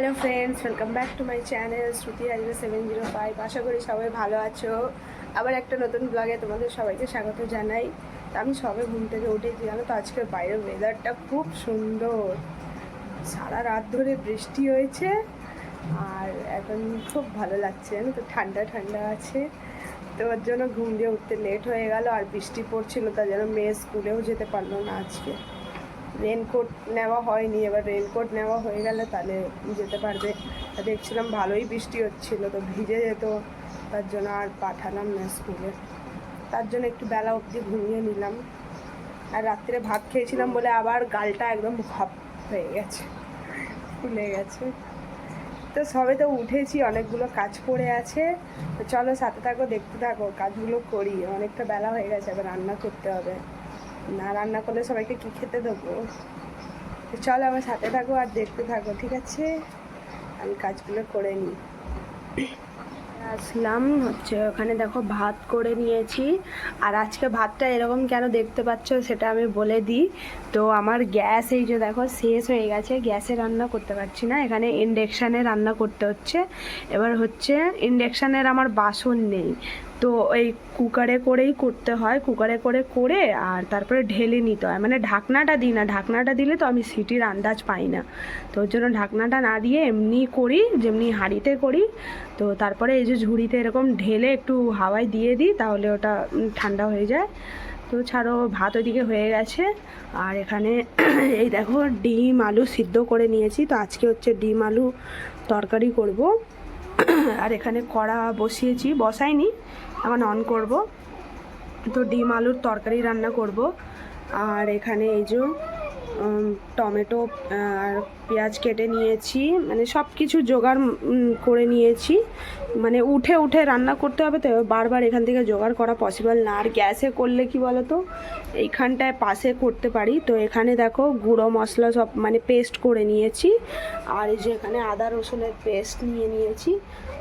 Hello friends, welcome back to my channel Shruti Raja 705। আশা করি সবাই ভালো আছো। আবার একটা নতুন ব্লগে তোমাদের সবাইকে স্বাগত জানাই। তো আমি সবে ঘুম থেকে উঠেছি, জানো তো আজকের বাইরের ওয়েদারটা খুব সুন্দর। সারা রাত ধরে বৃষ্টি হয়েছে আর এখন খুব ভালো লাগছে, জানো তো, ঠান্ডা ঠান্ডা আছে। তো ওর জন্য ঘুম দিয়ে উঠতে লেট হয়ে গেল আর বৃষ্টি পড়ছিল, তার জন্য মেয়ে স্কুলেও যেতে পারলো না আজকে। রেনকোট নেওয়া হয়নি, এবার রেনকোট নেওয়া হয়ে গেলে তাহলে যেতে পারবে। দেখছিলাম ভালোই বৃষ্টি হচ্ছিল, তো ভিজে যেত, তার জন্য আর পাঠালাম না স্কুলে। তার জন্য একটু বেলা অবধি ঘুমিয়ে নিলাম। আর রাত্রে ভাত খেয়েছিলাম বলে আবার গালটা একদম ভাপ হয়ে গেছে, ফুলে গেছে। তো সবে তো উঠেছি, অনেকগুলো কাজ পড়ে আছে। তো চলো সাথে থাকো, দেখতে থাকো, কাজগুলো করি। অনেকটা বেলা হয়ে গেছে, এবার রান্না করতে হবে। না রান্না করলে সবাইকে কী খেতে দেবো? চলো আমার সাথে থাকো আর দেখতে থাকো, ঠিক আছে? আমি কাজগুলো করে নিই। আসলাম হচ্ছে ওখানে, দেখো ভাত করে নিয়েছি। আর আজকে ভাতটা এরকম কেন দেখতে পাচ্ছ সেটা আমি বলে দিই। তো আমার গ্যাস এই যে দেখো শেষ হয়ে গেছে, গ্যাসে রান্না করতে পারছি না, এখানে ইন্ডাকশানে রান্না করতে হচ্ছে। এবার হচ্ছে ইন্ডাকশানের আমার বাসন নেই, তো এই কুকারে করেই করতে হয়। কুকারে করে করে আর তারপরে ঢেলে নিতে হয়, মানে ঢাকনাটা দিই না, ঢাকনাটা দিলে তো আমি সিটির আন্দাজ পাই না। তো ওর জন্য ঢাকনাটা না দিয়ে এমনি করি, যেমনি হাঁড়িতে করি। তো তারপরে এই যে ঝুড়িতে এরকম ঢেলে একটু হাওয়ায় দিয়ে দিই, তাহলে ওটা ঠান্ডা হয়ে যায়। তো ছাড়ো, ভাত ওইদিকে হয়ে গেছে। আর এখানে এই দেখো ডিম আলু সিদ্ধ করে নিয়েছি, তো আজকে হচ্ছে ডিম আলু তরকারি করব। আর এখানে কড়া বসিয়েছি, বসাইনি, এখন অন করব। তো ডিম আলুর তরকারি রান্না করব। আর এখানে এই যে টমেটো আর পেঁয়াজ কেটে নিয়েছি, মানে সব কিছু জোগাড় করে নিয়েছি। মানে উঠে উঠে রান্না করতে হবে, তো বারবার এখান থেকে জোগাড় করা পসিবল না। আর গ্যাসে করলে কি বলো তো, এইখানটায় পাশে করতে পারি। তো এখানে দেখো গুঁড়ো মশলা সব মানে পেস্ট করে নিয়েছি। আর এই যে এখানে আদা রসুনের পেস্ট নিয়ে নিয়েছি।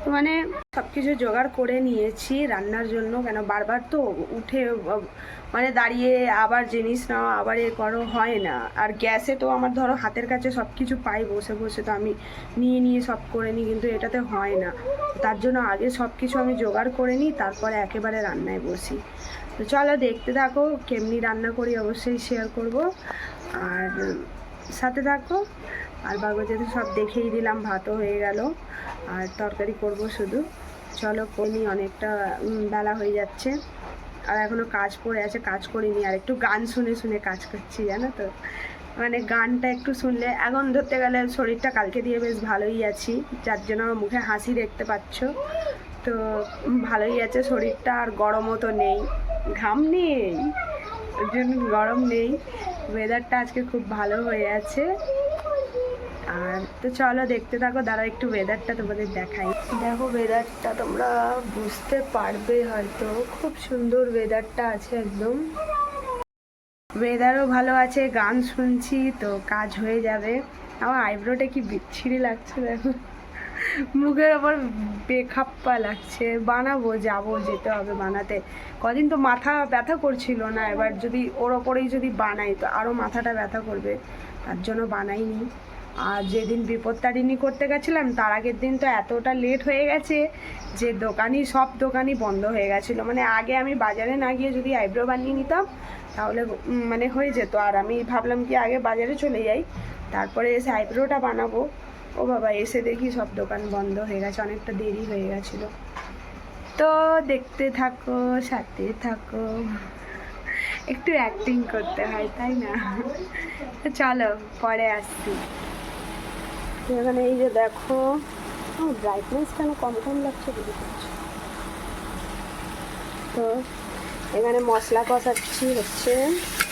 তো মানে সব কিছু জোগাড় করে নিয়েছি রান্নার জন্য, কেন বারবার তো উঠে মানে দাঁড়িয়ে আবার জিনিস নাও আবার এ করো হয় না। আর গ্যাসে তো আমার ধরো হাতের কাছে সব কিছু পাই বসে বসে, তো আমি নিয়ে নিয়ে সব করে নিই, কিন্তু এটাতে হয় না। তার জন্য আগে সব কিছু আমি জোগাড় করে নিই, তারপরে একেবারে রান্নায় বসি। তো চলো দেখতে থাকো, কেমনি রান্না করি অবশ্যই শেয়ার করব, আর সাথে থাকো। আর বাগবাজারে সব দেখেই দিলাম, ভাতও হয়ে গেল, আর তরকারি করব শুধু। চলো করি, অনেকটা বেলা হয়ে যাচ্ছে আর এখনও কাজ পড়ে আছে, কাজ করিনি। আর একটু গান শুনে শুনে কাজ করছি, জানো তো, মানে গানটা একটু শুনলে, এখন ধরতে গেলে শরীরটা কালকে দিয়ে বেশ ভালোই আছি, যার জন্য আমার মুখে হাসি দেখতে পাচ্ছ। তো ভালোই আছে শরীরটা, আর গরমও তো নেই, ঘাম নেই, ওর জন্য গরম নেই। ওয়েদারটা আজকে খুব ভালো হয়ে আছে। আর তো চলো দেখতে থাকো, দাঁড়াও একটু ওয়েদারটা তোমাদের দেখাই। দেখো ওয়েদারটা তোমরা বুঝতে পারবে হয়তো, খুব সুন্দর ওয়েদারটা আছে একদম। ওয়েদারও ভালো আছে, গান শুনছি, তো কাজ হয়ে যাবে। আমার আইব্রোটা কি বিচ্ছিরি লাগছে দেখো, মুখের ওপর বেখাপ্পা লাগছে। বানাবো, যেতে হবে বানাতে। কদিন তো মাথা ব্যথা করছিল না, এবার যদি ওর ওপরেই যদি বানাই তো আরও মাথাটা ব্যথা করবে, তার জন্য বানাইনি। আর যেদিন বিপত্তারিণী করতে গেছিলাম তার আগের দিন তো এতটা লেট হয়ে গেছে যে সব দোকানই বন্ধ হয়ে গেছিলো। মানে আগে আমি বাজারে না গিয়ে যদি আইব্রো বানিয়ে নিতাম তাহলে মানে হয়ে যেত। আর আমি ভাবলাম কি আগে বাজারে চলে যাই, তারপরে এসে আইব্রোটা বানাবো। ও বাবা, এসে দেখি সব দোকান বন্ধ হয়ে গেছে, অনেকটা দেরি হয়ে গেছিলো। তো দেখতে থাকো, সাথে থাকো, একটু অ্যাক্টিং করতে হয় তাই না? তো চলো পরে আসছি। এখানে এই যে দেখো, ব্রাইটনেস কেন কম কম লাগছে বুঝতে পারছি। তো এখানে মশলা কষাচ্ছি, হচ্ছে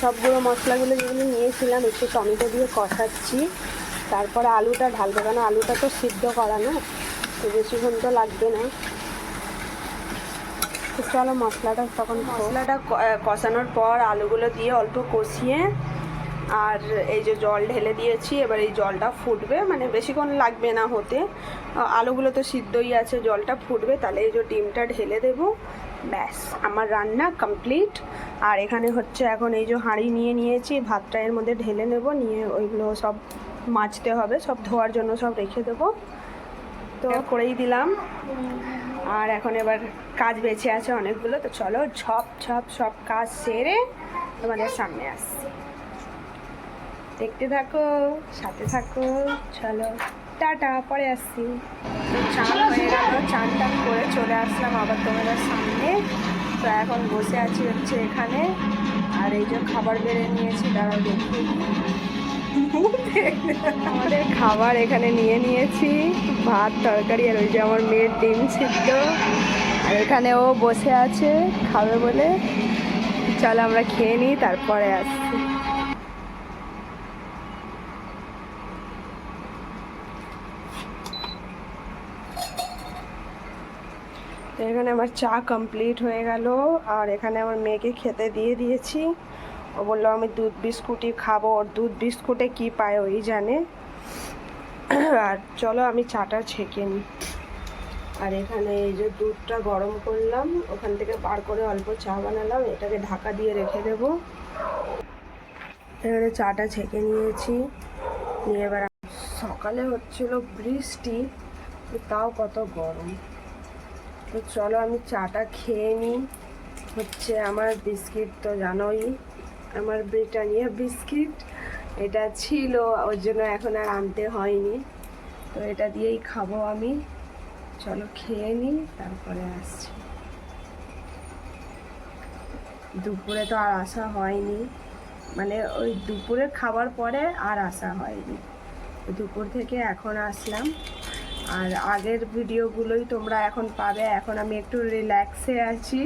সবগুলো মশলাগুলো যেগুলো নিয়েছিলাম একটু টমেটো দিয়ে কষাচ্ছি, তারপরে আলুটা ঢালবো, কেন আলুটা তো সিদ্ধ করা না, তো বেশিক্ষণ তো লাগবে না। তো চলো মশলাটা কষানোর পর আলুগুলো দিয়ে অল্প কষিয়ে, আর এই যে জল ঢেলে দিয়েছি, এবার এই জলটা ফুটবে, মানে বেশিক্ষণ লাগবে না হতে, আলুগুলো তো সিদ্ধই আছে, জলটা ফুটবে, তাহলে এই যে ডিমটা ঢেলে দেবো, ব্যাস আমার রান্না কমপ্লিট। আর এখানে হচ্ছে এখন এই যে হাঁড়ি নিয়ে নিয়েছি, ভাতটা এর মধ্যে ঢেলে নেব, নিয়ে ওইগুলো সব মাজতে হবে, সব ধোয়ার জন্য সব রেখে দেবো। তো করেই দিলাম, আর এখন এবার কাজ বেঁচে আছে অনেকগুলো। তো চলো ঝপ ঝপ সব কাজ সেরে তোমাদের সামনে আসছি, দেখতে থাকো, সাথে থাকো। চলো টাটা, পরে আসছি। তো চান হয়ে গেল, চান টান করে চলে আসলাম আবার তোমাদের সামনে। তো এখন বসে আছি হচ্ছে এখানে, আর এই যে খাবার বেড়ে নিয়েছি, দাঁড়াও দেখি। আমাদের খাবার এখানে নিয়ে নিয়েছি, ভাত তরকারি, আর ওই যে আমার মেয়ের ডিম সিদ্ধ, আর এখানে ও বসে আছে খাবে বলে। চলো আমরা খেয়ে নিই, তারপরে আসছি। এখানে আমার চা কমপ্লিট হয়ে গেল, আর এখানে আমার মেয়েকে খেতে দিয়ে দিয়েছি। ও বললো আমি দুধ বিস্কুটই খাবো, ওর দুধ বিস্কুটে কি পায় ওই জানে। আর চলো আমি চাটা ছেঁকে নিই। আর এখানে এই যে দুধটা গরম করলাম, ওখান থেকে বার করে অল্প চা বানালাম, এটাকে ঢাকা দিয়ে রেখে দেবো। এখানে চাটা ছেঁকে নিয়েছি, নিয়ে এবার সকালে হচ্ছিল বৃষ্টি, তাও কত গরম। তো চলো আমি চাটা খেয়ে নিই। হচ্ছে আমার বিস্কিট তো জানোই, আমার ব্রিটানিয়া বিস্কিট এটা ছিল, ওর জন্য এখন আর আনতে হয়নি। তো এটা দিয়েই খাবো আমি। চলো খেয়ে নিই, তারপরে আসছি। দুপুরে তো আর আসা হয়নি, মানে ওই দুপুরের খাবার পরে আর আসা হয়নি, দুপুর থেকে এখন আসলাম। আর আগের ভিডিওগুলোই তোমরা এখন পাবে। এখন আমি একটু রিল্যাক্সে আছি,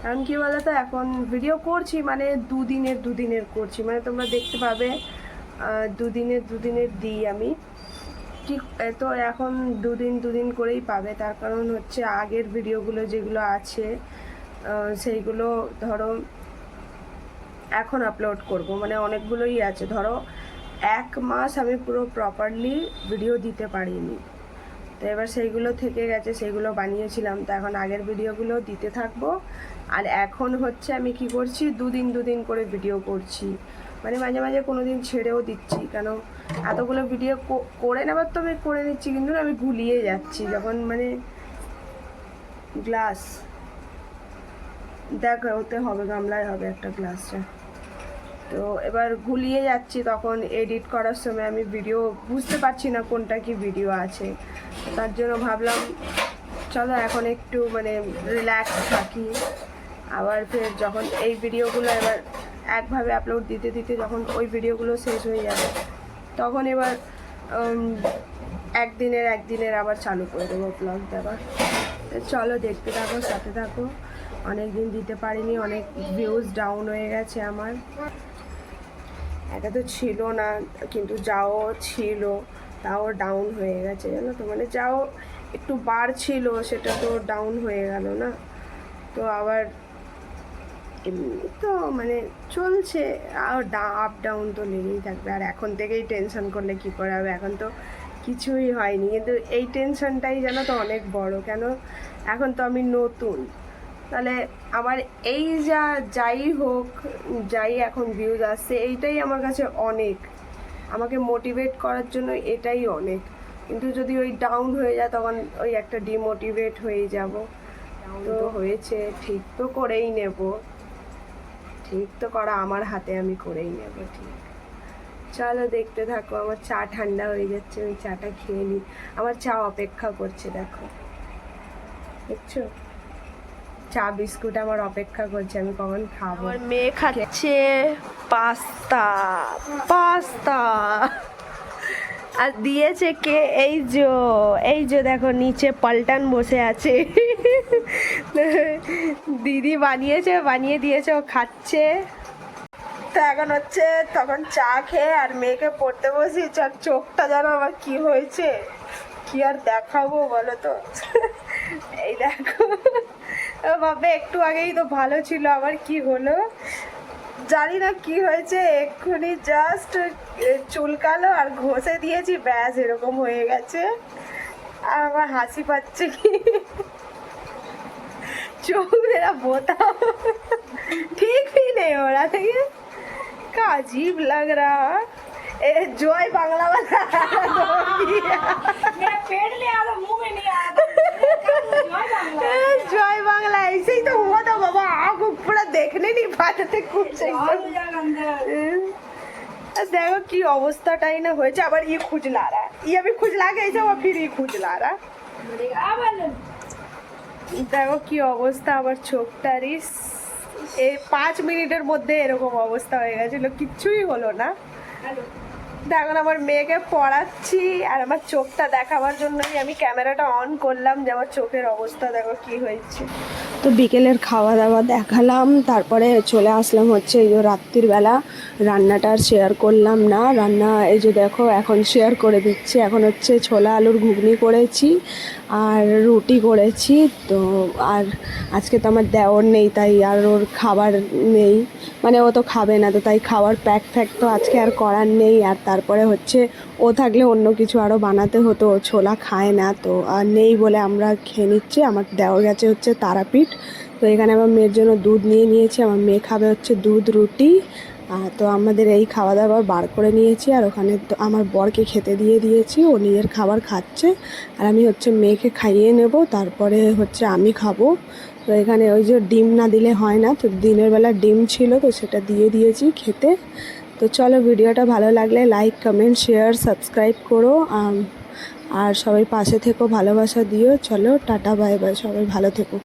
কারণ কী বলো তো, এখন ভিডিও করছি মানে দুদিনের করছি, মানে তোমরা দেখতে পাবে দুদিনের দিই আমি ঠিক। তো এখন দুদিন করেই পাবে, তার কারণ হচ্ছে আগের ভিডিওগুলো যেগুলো আছে সেইগুলো ধরো এখন আপলোড করব, মানে অনেকগুলোই আছে। ধরো 1 মাস আমি পুরো প্রপারলি ভিডিও দিতে পারিনি, তো এবার সেইগুলো থেকে গেছে, সেইগুলো বানিয়েছিলাম। তো এখন আগের ভিডিওগুলো দিতে থাকবো। আর এখন হচ্ছে আমি কি করছি, দুদিন করে ভিডিও করছি, মানে মাঝে মাঝে কোনো দিন ছেড়েও দিচ্ছি, কেন এতগুলো ভিডিও করে নেবার তো আমি করে নিচ্ছি, কিন্তু আমি গুলিয়ে যাচ্ছি যখন, মানে গ্লাস দেখ ওতে হবে, গামলায় হবে একটা গ্লাসটা। তো এবার গুলিয়ে যাচ্ছি, তখন এডিট করার সময় আমি ভিডিও বুঝতে পারছি না কোনটা কি ভিডিও আছে। তার জন্য ভাবলাম চলো এখন একটু মানে রিল্যাক্স থাকি। আবার ফের যখন এই ভিডিওগুলো এবার একভাবে আপলোড দিতে যখন ওই ভিডিওগুলো শেষ হয়ে যাবে, তখন এবার একদিনের আবার চালু করে দেবো ব্লগ দেওয়ার। চলো দেখতে থাকো, সাথে থাকো। অনেক দিন দিতে পারিনি, অনেক ভিউজ ডাউন হয়ে গেছে আমার। এটা তো ছিল না, কিন্তু যাও ছিল তাও ডাউন হয়ে গেছে, জানো তো, মানে যাও একটু বার ছিল সেটা তো ডাউন হয়ে গেল না। তো আবার এমনি তো মানে চলছে, আর আপ ডাউন তো লেগেই থাকবে। আর এখন থেকেই টেনশন করলে কি করে হবে, এখন তো কিছুই হয়নি, কিন্তু এই টেনশনটাই যেন তো অনেক বড়। কেন, এখন তো আমি নতুন, তাহলে আমার এই যাই হোক, যাই এখন ভিউজ আসছে, এইটাই আমার কাছে অনেক, আমাকে মোটিভেট করার জন্য এটাই অনেক। কিন্তু যদি ওই ডাউন হয়ে যায়, তখন ওই একটা ডিমোটিভেট হয়ে যাব। তো হয়েছে, ঠিক তো করেই নেব, ঠিক তো করা আমার হাতে, আমি করেই নেব ঠিক। চলো দেখতে থাকো, আমার চা ঠান্ডা হয়ে যাচ্ছে, ওই চাটা খেয়ে নিই। আমার চা অপেক্ষা করছে, দেখো দেখছো, চা বিস্কুট আমার অপেক্ষা করছে, আমি কখন খাবো। আমার মেয়ে খাচ্ছে পাস্তা আর দিয়েছে কে, এই যে দেখো নিচে পাল্টান বসে আছে। দিদি বানিয়ে দিয়েছে, ও খাচ্ছে। তো এখন হচ্ছে তখন চা খেয়ে আর মেয়েকে পড়তে বসি, চোখটা যেন আমার কি হয়েছে, কি আর দেখাবো বলো তো। এই দেখো, ভাবে একটু আগেই তো ভালো ছিল, আবার কি হলো জানি না কি হয়েছে, এক্ষুনি জাস্ট চুলকালো আর ঘষে দিয়েছি, ব্যাস এরকম হয়ে গেছে। আর আমার হাসি পাচ্ছে, কি চোখ মেরা বোতা ठीक भी नहीं हो रहा था, ये का अजीब लग रहा। ए जय बांग्ला वाला मेरा पेट नहीं आ रहा, मुंह में नहीं आ रहा। जय बांग्ला ऐसे ही तो हुआ था बाबा, आप पूरा देखने नहीं पाते थे खूब सही और हो जाएगा अंदर। देखो की অবস্থাটাই না হয়েছে আবার ये खुजला रहा है, ये अभी खुजला के ऐसे हुआ फिर ये खुजला रहा। দেখো কি অবস্থা আবার চোখটার, এই 5 মিনিটের মধ্যে এরকম অবস্থা হয়ে গেছিল, কিচ্ছুই হলো না। এখন আমার মেয়েকে পড়াচ্ছি আর আমার চোখটা দেখাবার জন্যই আমি ক্যামেরাটা অন করলাম যে আমার চোখের অবস্থা দেখো কি হয়েছে। তো বিকেলের খাওয়া দাওয়া দেখালাম, তারপরে চলে আসলাম হচ্ছে এই যে রাত্রির বেলা। রান্নাটা আর শেয়ার করলাম না, রান্না এই যে দেখো এখন শেয়ার করে দিচ্ছি। এখন হচ্ছে ছোলা আলুর ঘুগনি করেছি আর রুটি করেছি। তো আর আজকে তো আমার দেওর নেই, তাই আর ওর খাবার নেই, মানে ও তো খাবে না, তো তাই খাওয়ার প্যাক তো আজকে আর করার নেই। আর তারপরে হচ্ছে ও থাকলে অন্য কিছু আরও বানাতে হতো, ও ছোলা খায় না, তো আর নেই বলে আমরা খেয়ে নিচ্ছি। আমার দেওর গেছে হচ্ছে তারাপীঠ, তো এখানে আমার মেয়ের জন্য দুধ নিয়ে নিয়েছি, আমার মেয়ে খাবে হচ্ছে দুধ রুটি। তো আমাদের এই খাওয়া দাওয়া বার করে নিয়েছি আর ওখানে তো আমার বরকে খেতে দিয়ে দিয়েছি, ও নিজের খাবার খাচ্ছে আর আমি হচ্ছে মেয়েকে খাইয়ে নেব, তারপরে হচ্ছে আমি খাবো। তো এখানে ওই যে ডিম না দিলে হয় না, তো দিনের বেলা ডিম ছিল তো সেটা দিয়ে দিয়েছি খেতে। তো চলো ভিডিওটা ভালো লাগলে লাইক কমেন্ট শেয়ার সাবস্ক্রাইব করো, আর সবাই পাশে থেকো, ভালোবাসা দিও। চলো টাটা বাই বাই, সবাই ভালো থেকো।